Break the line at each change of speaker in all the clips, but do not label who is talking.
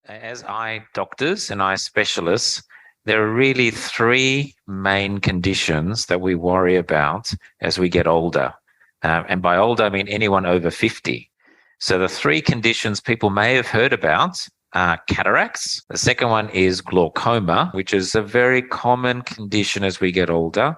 As eye doctors and eye specialists, there are really three main conditions that we worry about as we get older. And by older, I mean anyone over 50. So the three conditions people may have heard about are cataracts. The second one is glaucoma, which is a very common condition as we get older.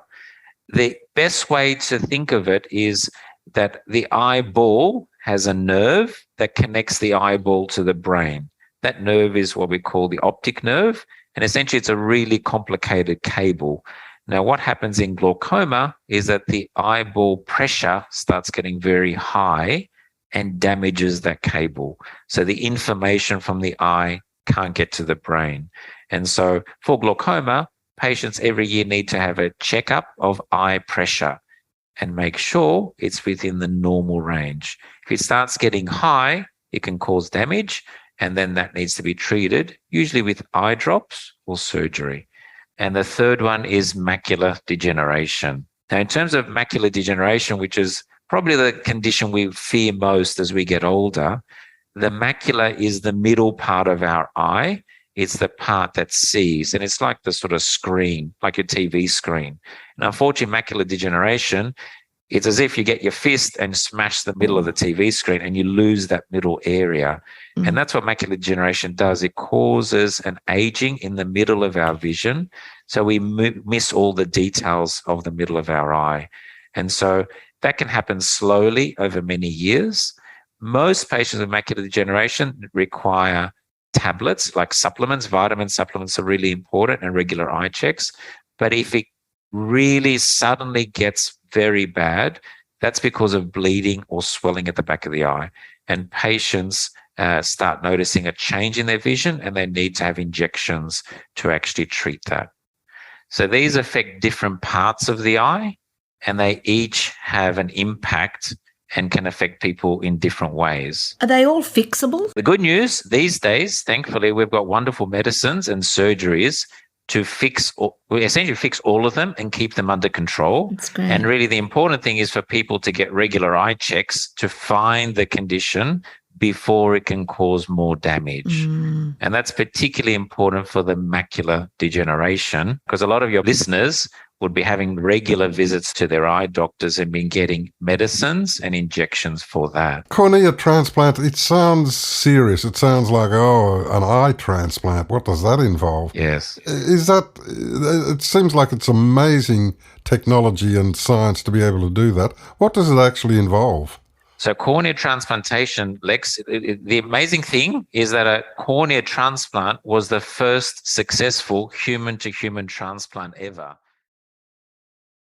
The best way to think of it is that the eyeball has a nerve that connects the eyeball to the brain. That nerve is what we call the optic nerve. And essentially, it's a really complicated cable. Now, what happens in glaucoma is that the eyeball pressure starts getting very high and damages that cable. So the information from the eye can't get to the brain. And so for glaucoma, patients every year need to have a checkup of eye pressure and make sure it's within the normal range. If it starts getting high, it can cause damage, and then that needs to be treated, usually with eye drops or surgery. And the third one is macular degeneration. Now, in terms of macular degeneration, which is probably the condition we fear most as we get older, the macula is the middle part of our eye. It's the part that sees, and it's like the sort of screen, like your TV screen. And unfortunately, macular degeneration, it's as if you get your fist and smash the middle of the TV screen and you lose that middle area. Mm. And that's what macular degeneration does. It causes an aging in the middle of our vision. So we miss all the details of the middle of our eye. And so that can happen slowly over many years. Most patients with macular degeneration require tablets like supplements. Vitamin supplements are really important, and regular eye checks. But if it really suddenly gets very bad, that's because of bleeding or swelling at the back of the eye. And patients start noticing a change in their vision, and they need to have injections to actually treat that. So these affect different parts of the eye, and they each have an impact and can affect people in different ways.
Are they all fixable?
The good news these days, thankfully, we've got wonderful medicines and surgeries to essentially fix all of them and keep them under control.
That's great.
And really the important thing is for people to get regular eye checks to find the condition before it can cause more damage. Mm. And that's particularly important for the macular degeneration, because a lot of your listeners would be having regular visits to their eye doctors and been getting medicines and injections for that.
Cornea transplant, it sounds serious. It sounds like, an eye transplant. What does that involve?
Yes.
It seems like it's amazing technology and science to be able to do that. What does it actually involve?
So cornea transplantation, Lex, the amazing thing is that a cornea transplant was the first successful human-to-human transplant ever.